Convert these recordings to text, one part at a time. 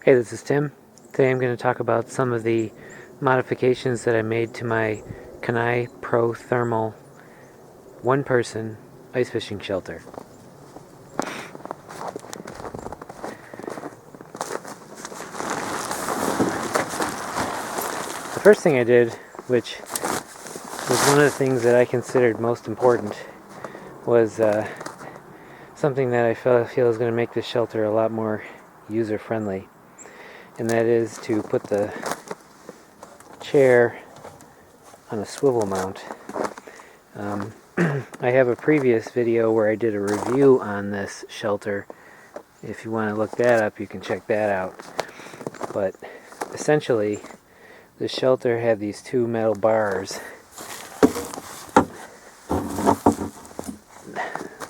Hey, this is Tim. Today I'm going to talk about some of the modifications that I made to my Kenai Pro Thermal one-person ice fishing shelter. The first thing I did, which was one of the things that I considered most important, was something that I feel is going to make this shelter a lot more user-friendly, and that is to put the chair on a swivel mount. I have a previous video where I did a review on this shelter. If you want to look that up, you can check that out. But essentially, the shelter had these two metal bars.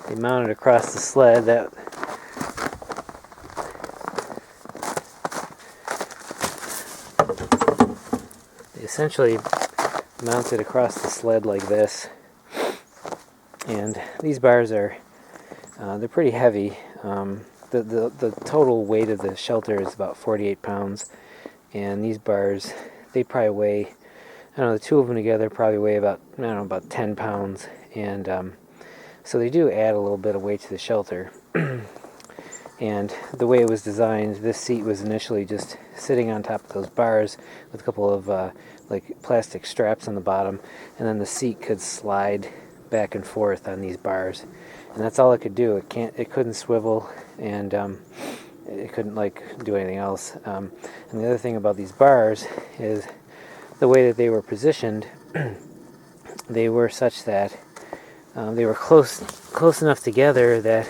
They mounted across the sled. They essentially mounted across the sled like this. And these bars are they're pretty heavy. The total weight of the shelter is about 48 pounds, and these bars, they probably weigh, I don't know, the two of them together probably weigh about, I don't know, about 10 pounds, and so they do add a little bit of weight to the shelter. And the way it was designed, this seat was initially just sitting on top of those bars with a couple of like plastic straps on the bottom, and then the seat could slide back and forth on these bars, and that's all it could do. It couldn't swivel, and it couldn't like do anything else. And the other thing about these bars is the way that they were positioned. They were such that they were close enough together that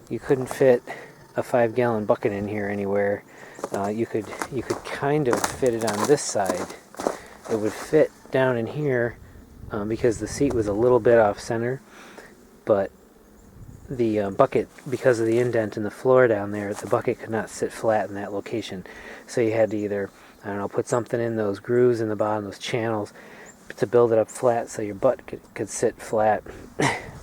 you couldn't fit a 5-gallon bucket in here anywhere. You could kind of fit it on this side. It would fit down in here because the seat was a little bit off center, but the bucket, because of the indent in the floor down there, the bucket could not sit flat in that location. So you had to either, I don't know, put something in those grooves in the bottom, those channels, to build it up flat so your butt could sit flat,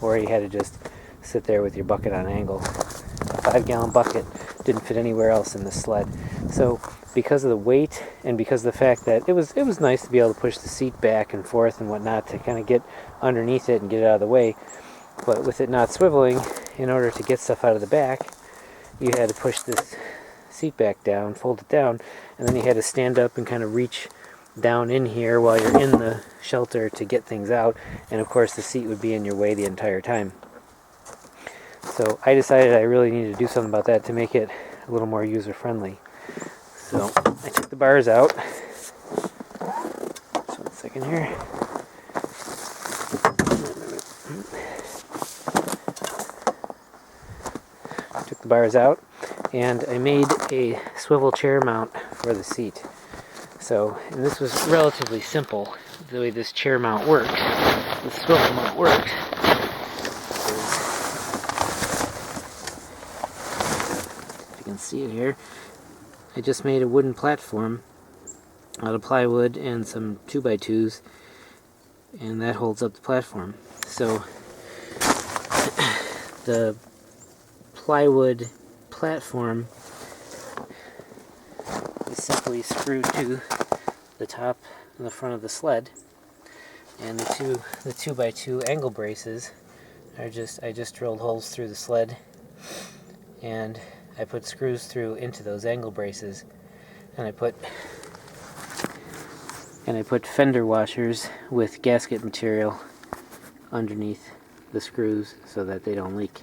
or you had to just sit there with your bucket on an angle. A 5-gallon bucket didn't fit anywhere else in the sled. So because of the weight and because of the fact that it was nice to be able to push the seat back and forth and whatnot to kind of get underneath it and get it out of the way, but with it not swiveling, in order to get stuff out of the back, you had to push this seat back down, fold it down, and then you had to stand up and kind of reach down in here while you're in the shelter to get things out, and of course the seat would be in your way the entire time. So I decided I really needed to do something about that to make it a little more user-friendly. So I took the bars out. Just 1 second here. I took the bars out, and I made a swivel chair mount for the seat. So, and this was relatively simple. The way this chair mount works, the swivel mount works, if you can see it here, I just made a wooden platform out of plywood and some 2x2s, and that holds up the platform. So the plywood platform is simply screwed to the top and the front of the sled, and the 2x2 angle braces are I just drilled holes through the sled, and I put screws through into those angle braces, and I put fender washers with gasket material underneath the screws so that they don't leak.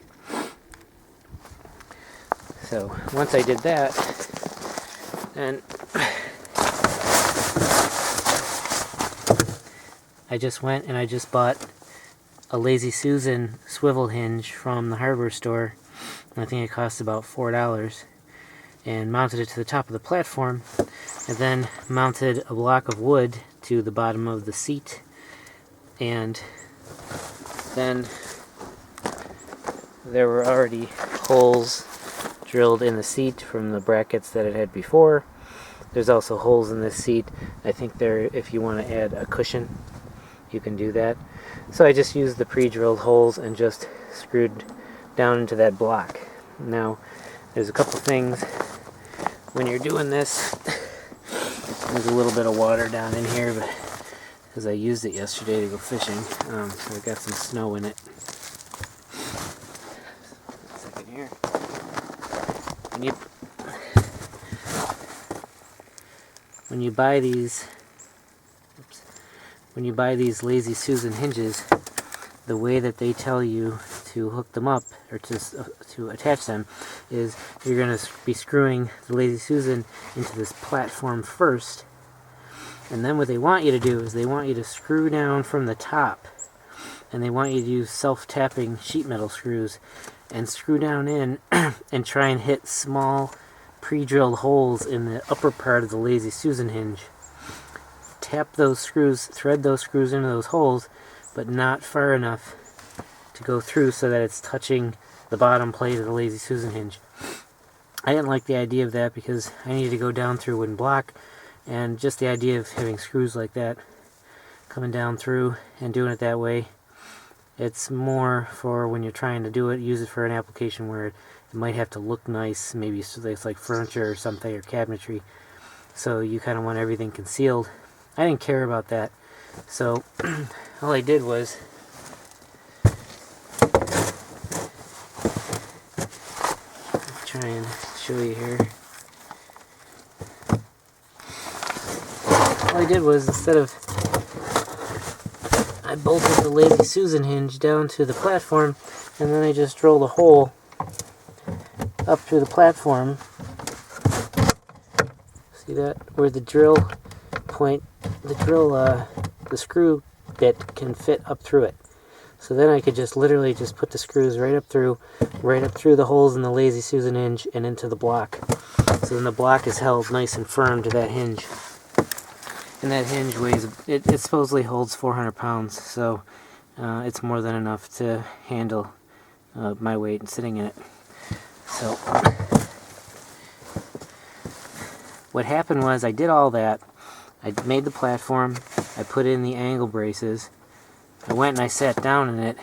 So once I did that, and I just went and I just bought a Lazy Susan swivel hinge from the hardware store. I think it cost about $4, and mounted it to the top of the platform, and then mounted a block of wood to the bottom of the seat, and then there were already holes drilled in the seat from the brackets that it had before. There's also holes in this seat. I think if you want to add a cushion, you can do that. So I just used the pre-drilled holes and just screwed down into that block. Now, there's a couple things when you're doing this, there's a little bit of water down in here, but because I used it yesterday to go fishing, so I got some snow in it. A second here. When you buy these, when you buy these Lazy Susan hinges, the way that they tell you to hook them up or to attach them is you're going to be screwing the Lazy Susan into this platform first, and then what they want you to do is they want you to screw down from the top, and they want you to use self-tapping sheet metal screws and screw down in and try and hit small pre-drilled holes in the upper part of the Lazy Susan hinge. Tap those screws, thread those screws into those holes, but not far enough to go through so that it's touching the bottom plate of the Lazy Susan hinge. I didn't like the idea of that because I needed to go down through a wooden block, and just the idea of having screws like that coming down through and doing it that way, it's more for when you're trying to do it, use it for an application where it might have to look nice, maybe it's like furniture or something, or cabinetry, so you kind of want everything concealed. I didn't care about that, so all I did was try and show you here. All I did was, instead of, I bolted the Lazy Susan hinge down to the platform, and then I just drilled a hole up through the platform. See that? Where the drill point, the screw bit can fit up through it. So then I could just literally just put the screws right up through the holes in the Lazy Susan hinge and into the block. So then the block is held nice and firm to that hinge. And that hinge weighs, it supposedly holds 400 pounds, so it's more than enough to handle my weight and sitting in it. So what happened was I did all that. I made the platform, I put in the angle braces, I went and I sat down in it,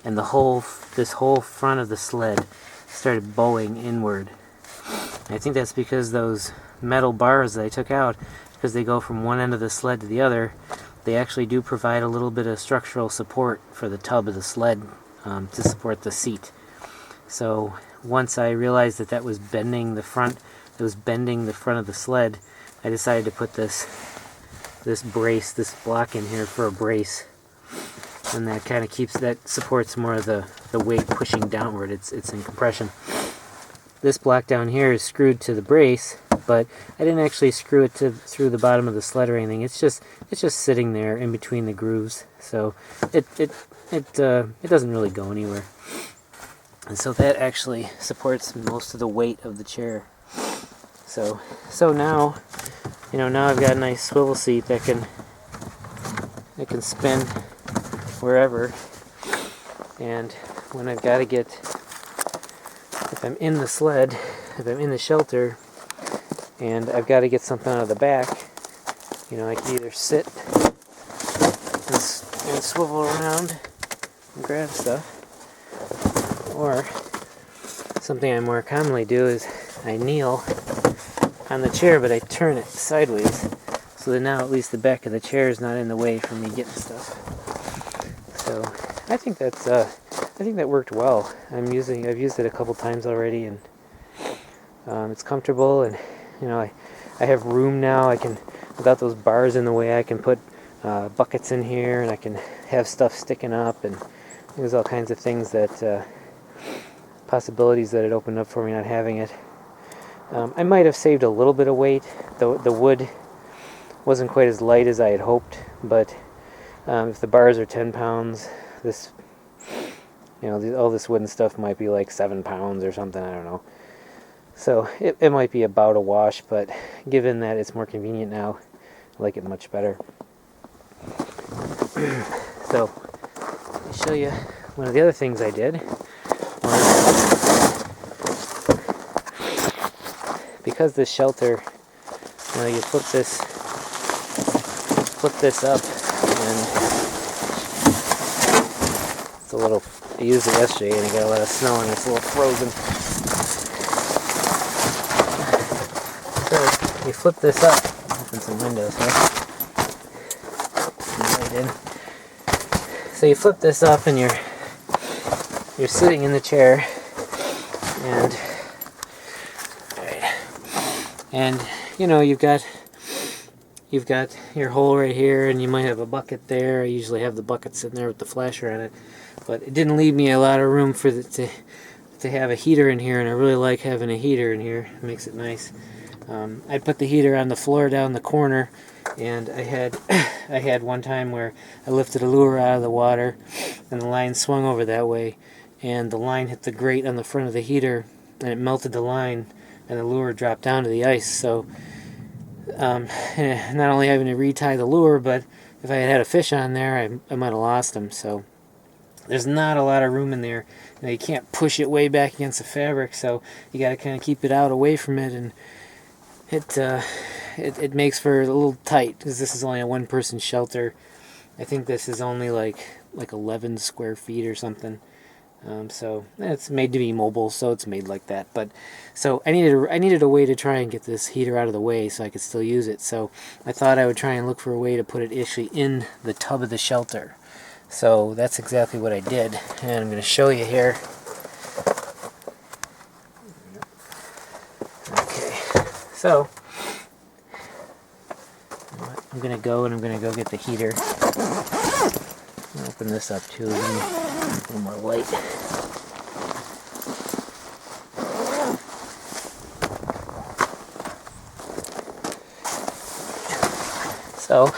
and this whole front of the sled started bowing inward. I think that's because those metal bars that I took out, because they go from one end of the sled to the other, they actually do provide a little bit of structural support for the tub of the sled to support the seat. So once I realized that that was bending the front, of the sled, I decided to put this block in here for a brace, and that kind of supports more of the weight pushing downward. It's in compression. This block down here is screwed to the brace, but I didn't actually screw it through the bottom of the sled or anything. It's just sitting there in between the grooves, so it doesn't really go anywhere. And so that actually supports most of the weight of the chair. So now, now I've got a nice swivel seat that can spin wherever. And when I've got to get, if I'm in the sled, if I'm in the shelter, and I've got to get something out of the back, I can either sit and swivel around and grab stuff, or something I more commonly do is I kneel on the chair, but I turn it sideways, so that now at least the back of the chair is not in the way for me getting stuff. So I think that worked well. I've used it a couple times already, and it's comfortable, and I have room now. I can, without those bars in the way, I can put buckets in here, and I can have stuff sticking up, and there's all kinds of things that possibilities that it opened up for me not having it. I might have saved a little bit of weight. The wood wasn't quite as light as I had hoped, but if the bars are 10 pounds, all this wooden stuff might be like 7 pounds or something, I don't know. So it might be about a wash, but given that it's more convenient now, I like it much better. So, let me show you one of the other things I did. Because this shelter, you flip this up, and it's a little, I used it yesterday and it got a lot of snow and it's a little frozen. So you flip this up. Open some windows here. Right in. So you flip this up, and you're sitting in the chair, and you know, you've got your hole right here, and you might have a bucket there. I usually have the bucket sitting there with the flasher on it, but it didn't leave me a lot of room for to have a heater in here, and I really like having a heater in here. It makes it nice. I'd put the heater on the floor down the corner, and I had one time where I lifted a lure out of the water, and the line swung over that way, and the line hit the grate on the front of the heater, and it melted the line, and the lure dropped down to the ice. So not only having to retie the lure, but if I had had a fish on there, I might have lost him. So there's not a lot of room in there. You know, you can't push it way back against the fabric, so you got to kind of keep it out away from it, and it makes for a little tight, because this is only a one-person shelter. I think this is only like 11 square feet or something. So it's made to be mobile, so it's made like that. But so I needed a way to try and get this heater out of the way so I could still use it. So I thought I would try and look for a way to put it actually in the tub of the shelter. So that's exactly what I did, and I'm going to show you here. Okay, so I'm going to go get the heater. I'll open this up too. Give me a little more light. So what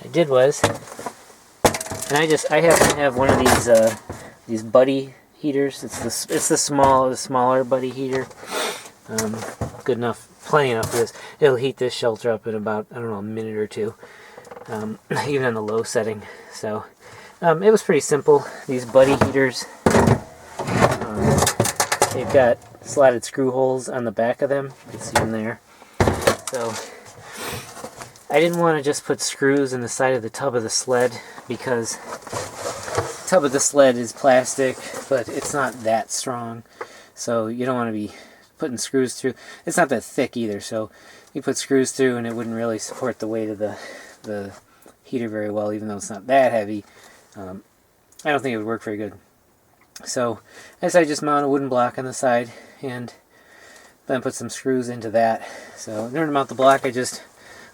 I did was, and I happen to have one of these buddy heaters. It's the smaller buddy heater. Good enough, plenty enough for this. It'll heat this shelter up in about, I don't know, a minute or two. Even on the low setting. So it was pretty simple. These buddy heaters, they've got slotted screw holes on the back of them. You can see them there. So I didn't want to just put screws in the side of the tub of the sled, because the tub of the sled is plastic, but it's not that strong. So you don't want to be putting screws through. It's not that thick either, so you put screws through and it wouldn't really support the weight of the heater very well, even though it's not that heavy. I don't think it would work very good. So I decided to just mount a wooden block on the side, and then put some screws into that. So in order to mount the block, I just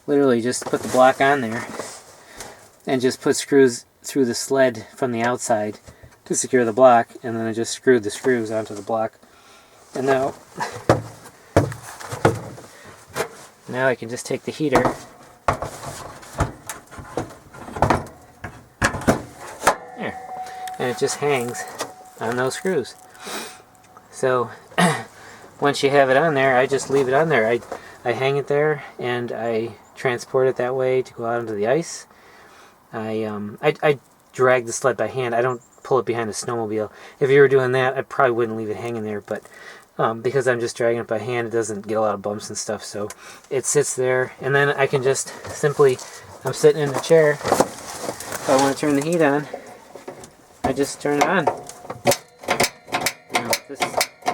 literally just put the block on there and just put screws through the sled from the outside to secure the block, and then I just screwed the screws onto the block. And now I can just take the heater there, and it just hangs on those screws. So once you have it on there, I just leave it on there. I hang it there, and I transport it that way to go out into the ice. I drag the sled by hand. I don't pull it behind a snowmobile. If you were doing that, I probably wouldn't leave it hanging there, but because I'm just dragging it by hand, it doesn't get a lot of bumps and stuff, so it sits there, and then I can just simply, I'm sitting in the chair, if I want to turn the heat on, I just turn it on. Now, this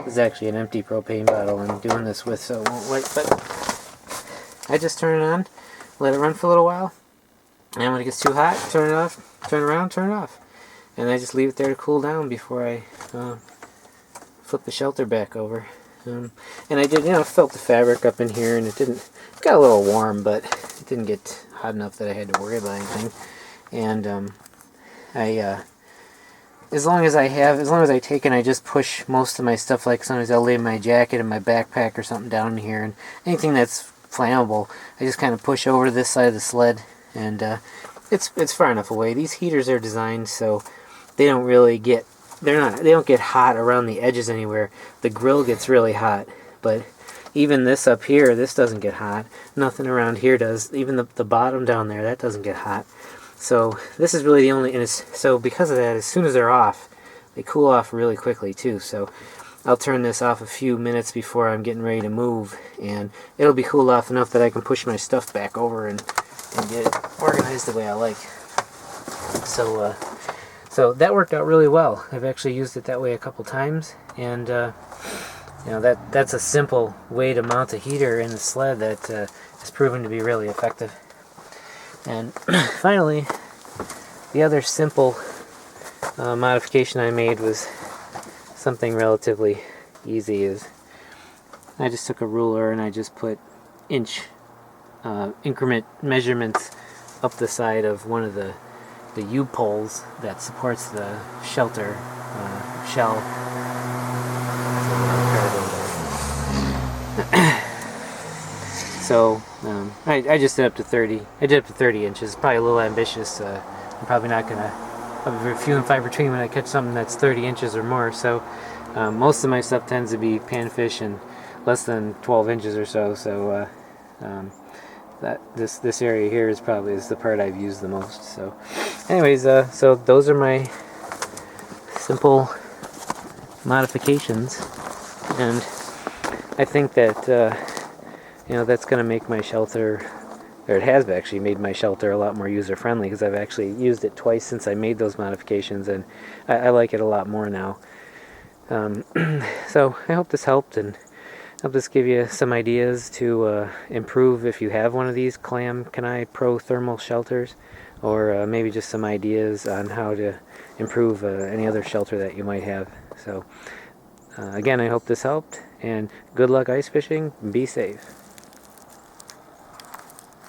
is actually an empty propane bottle I'm doing this with, so it won't light, but I just turn it on, let it run for a little while, and when it gets too hot, turn it off, turn around, turn it off. And I just leave it there to cool down before I flip the shelter back over. And I did, felt the fabric up in here, and it got a little warm, but it didn't get hot enough that I had to worry about anything. And as long as I take and I just push most of my stuff, like sometimes I'll lay my jacket and my backpack or something down in here, and anything that's flammable, I just kind of push over to this side of the sled, and it's far enough away. These heaters are designed so they don't really get, they don't get hot around the edges anywhere. The grill gets really hot, but even this up here, this doesn't get hot. Nothing around here does. Even the bottom down there, that doesn't get hot. So this is really the only, and so because of that, as soon as they're off, they cool off really quickly too. So I'll turn this off a few minutes before I'm getting ready to move, and it'll be cooled off enough that I can push my stuff back over and get it organized the way I like. So that worked out really well. I've actually used it that way a couple times, and you know, that's a simple way to mount a heater in a sled that has proven to be really effective. And finally, the other simple modification I made was something relatively easy. Is I just took a ruler and I just put inch increment measurements up the side of one of the U-poles that supports the shelter shell. So I just did up to 30. I did up to 30 inches. Probably a little ambitious. I'm probably not gonna. I'll be few and far between when I catch something that's 30 inches or more. So most of my stuff tends to be panfish and less than 12 inches or so. So that this area here is probably the part I've used the most. So, anyways, so those are my simple modifications, and I think that you know, that's going to make my shelter, or it has actually made my shelter a lot more user friendly, because I've actually used it twice since I made those modifications, and I like it a lot more now. So I hope this helped, and help this give you some ideas to improve if you have one of these Clam Kenai Pro Thermal shelters, or maybe just some ideas on how to improve any other shelter that you might have. So again, I hope this helped, and good luck ice fishing. Be safe.